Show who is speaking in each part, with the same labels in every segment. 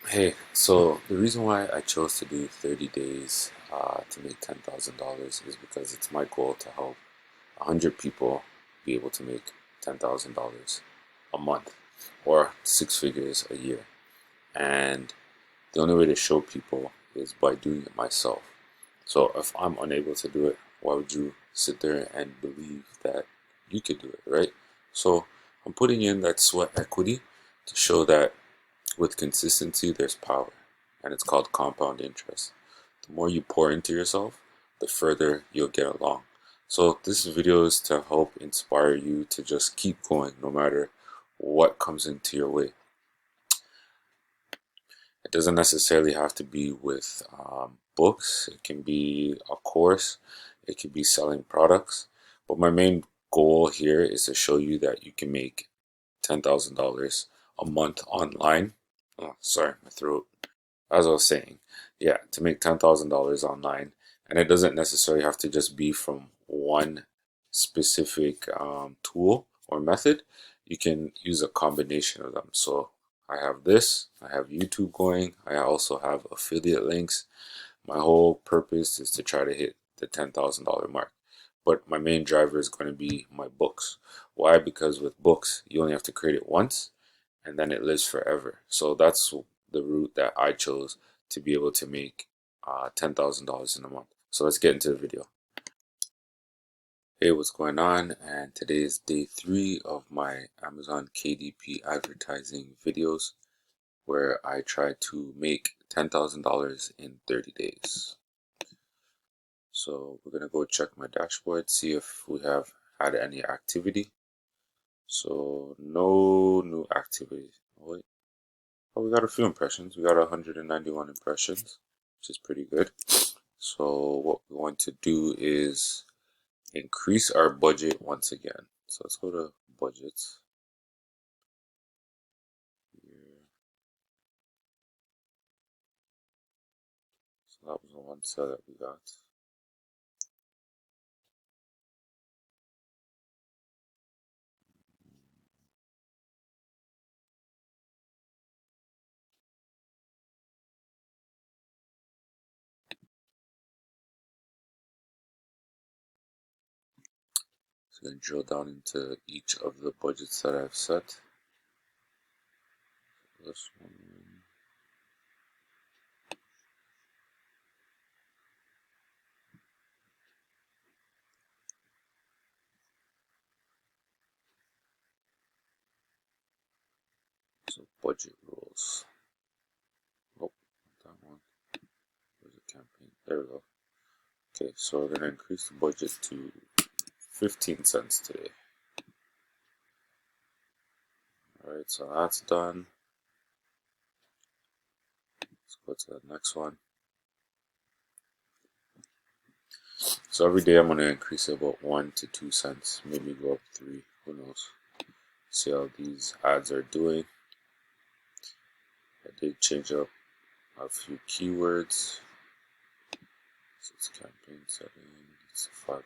Speaker 1: Hey, so the reason why I chose to do 30 days to make $10,000 is because it's my goal to help 100 people be able to make $10,000 a month or six figures a year. And the only way to show people is by doing it myself. So if I'm unable to do it, why would you sit there and believe that you could do it, right? So I'm putting in that sweat equity to show that with consistency, there's power, and it's called compound interest. The more you pour into yourself, the further you'll get along. So, this video is to help inspire you to just keep going no matter what comes into your way. It doesn't necessarily have to be with books, it can be a course, it could be selling products. But my main goal here is to show you that you can make $10,000 a month online. Oh, sorry, my throat. As I was saying, yeah, to make $10,000 online, and it doesn't necessarily have to just be from one specific tool or method. You can use a combination of them. So I have this, I have YouTube going, I also have affiliate links. My whole purpose is to try to hit the $10,000 mark. But my main driver is going to be my books. Why? Because with books, you only have to create it once and then it lives forever. So that's the route that I chose to be able to make $10,000 in a month. So let's get into the video. Hey, what's going on? And today is day 3 of my Amazon KDP advertising videos where I try to make $10,000 in 30 days. So we're going to go check my dashboard, see if we have had any activity. So no new activity. Oh, wait. Oh, we got a few impressions. We got 191 impressions, which is pretty good. So what we want to do is increase our budget once again. So let's go to budgets. Here. So that was the one sale that we got. So I'm going to drill down into each of the budgets that I've set. This one. So budget rules. Oh, that one. Where's the campaign? There we go. Okay, so we're going to increase the budget to 15 cents today. Alright, so that's done. Let's go to the next one. So every day I'm going to increase it about 1 to 2 cents, maybe go up 3, who knows. See how these ads are doing. I did change up a few keywords. So it's campaign setting, it's $5.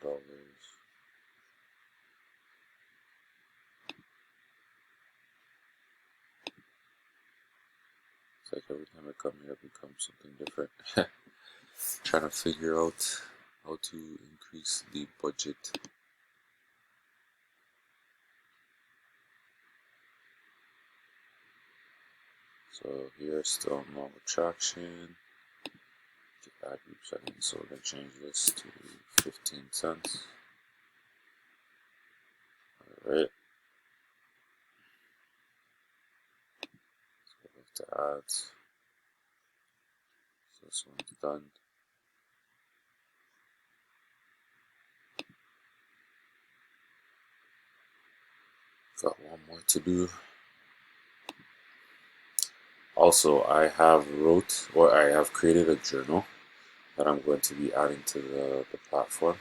Speaker 1: It's like every time I come here it becomes something different. Trying to figure out how to increase the budget. So here still normal traction. Get ad group settings, so we're going to change this to 15 cents. Alright. Let's go back to ads. So this one's done. Got one more to do. Also, I have created a journal that I'm going to be adding to the platform.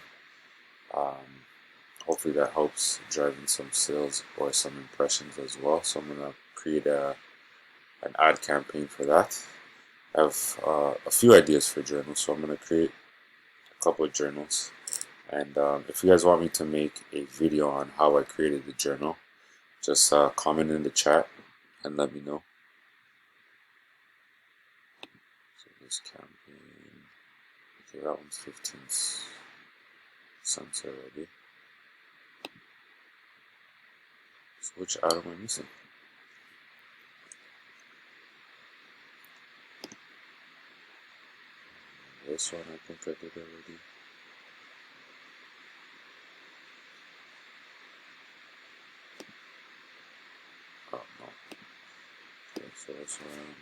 Speaker 1: Hopefully that helps driving some sales or some impressions as well. So I'm going to create an ad campaign for that. I have a few ideas for journals, so I'm going to create a couple of journals. And if you guys want me to make a video on how I created the journal, just comment in the chat and let me know. This campaign. Okay, that one's 15 cents already. So which item am I missing? This one I think I did already. Oh no. Okay, so this one.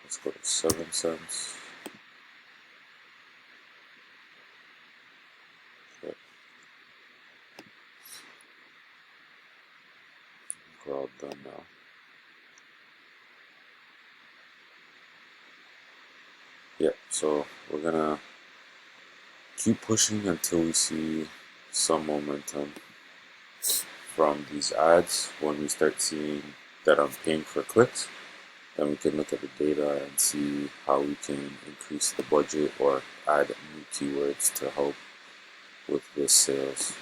Speaker 1: Let's go to 7 cents. Okay. We're all done now. Yeah, so we're gonna keep pushing until we see some momentum from these ads. When we start seeing that I'm paying for clicks, then we can look at the data and see how we can increase the budget or add new keywords to help with this sales.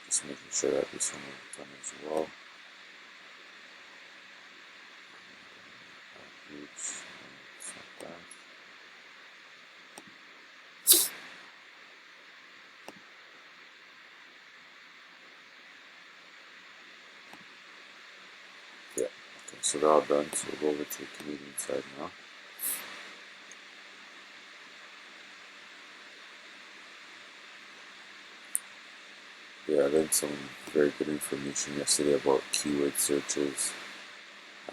Speaker 1: Just making sure that this one is done as well. Oops, it's not that. Yeah, okay, so they're all done. So we'll go over to the Canadian side now. Yeah, I learned some very good information yesterday about keyword searches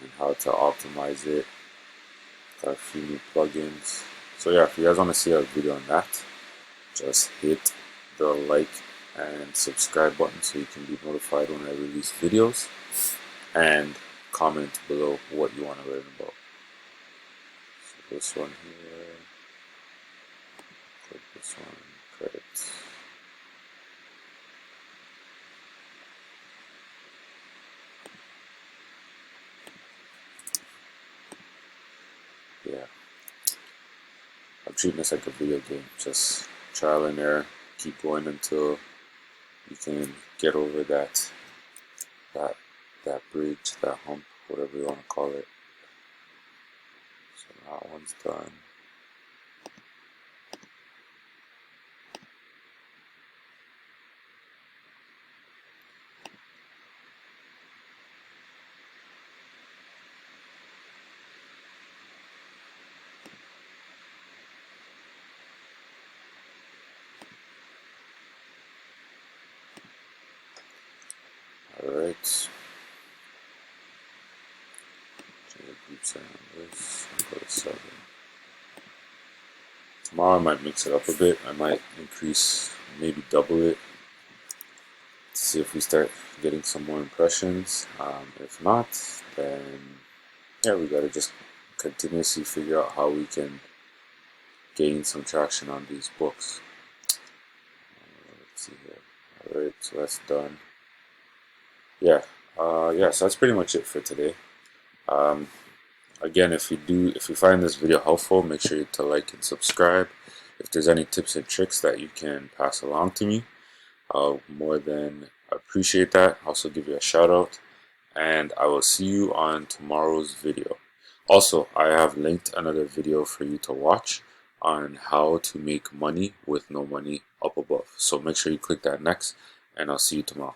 Speaker 1: and how to optimize it. Got a few new plugins. So yeah, if you guys want to see a video on that, just hit the like and subscribe button so you can be notified when I release videos, and comment below what you want to learn about. So this one here, click this one, credits. Yeah, I'm treating this like a video game, just trial and error, keep going until you can get over that bridge, that hump, whatever you want to call it. So that one's done. Alright. Change the group setting on this. I'll go to 7. Tomorrow I might mix it up a bit. I might increase, maybe double it, to see if we start getting some more impressions. If not, then yeah, we gotta just continuously figure out how we can gain some traction on these books. Let's see here. Alright, so that's done. Yeah, so that's pretty much it for today. Again, if you find this video helpful, make sure to like and subscribe. If there's any tips and tricks that you can pass along to me, I'll more than appreciate that. Also give you a shout out, and I will see you on tomorrow's video. Also, I have linked another video for you to watch on how to make money with no money up above. So make sure you click that next, and I'll see you tomorrow.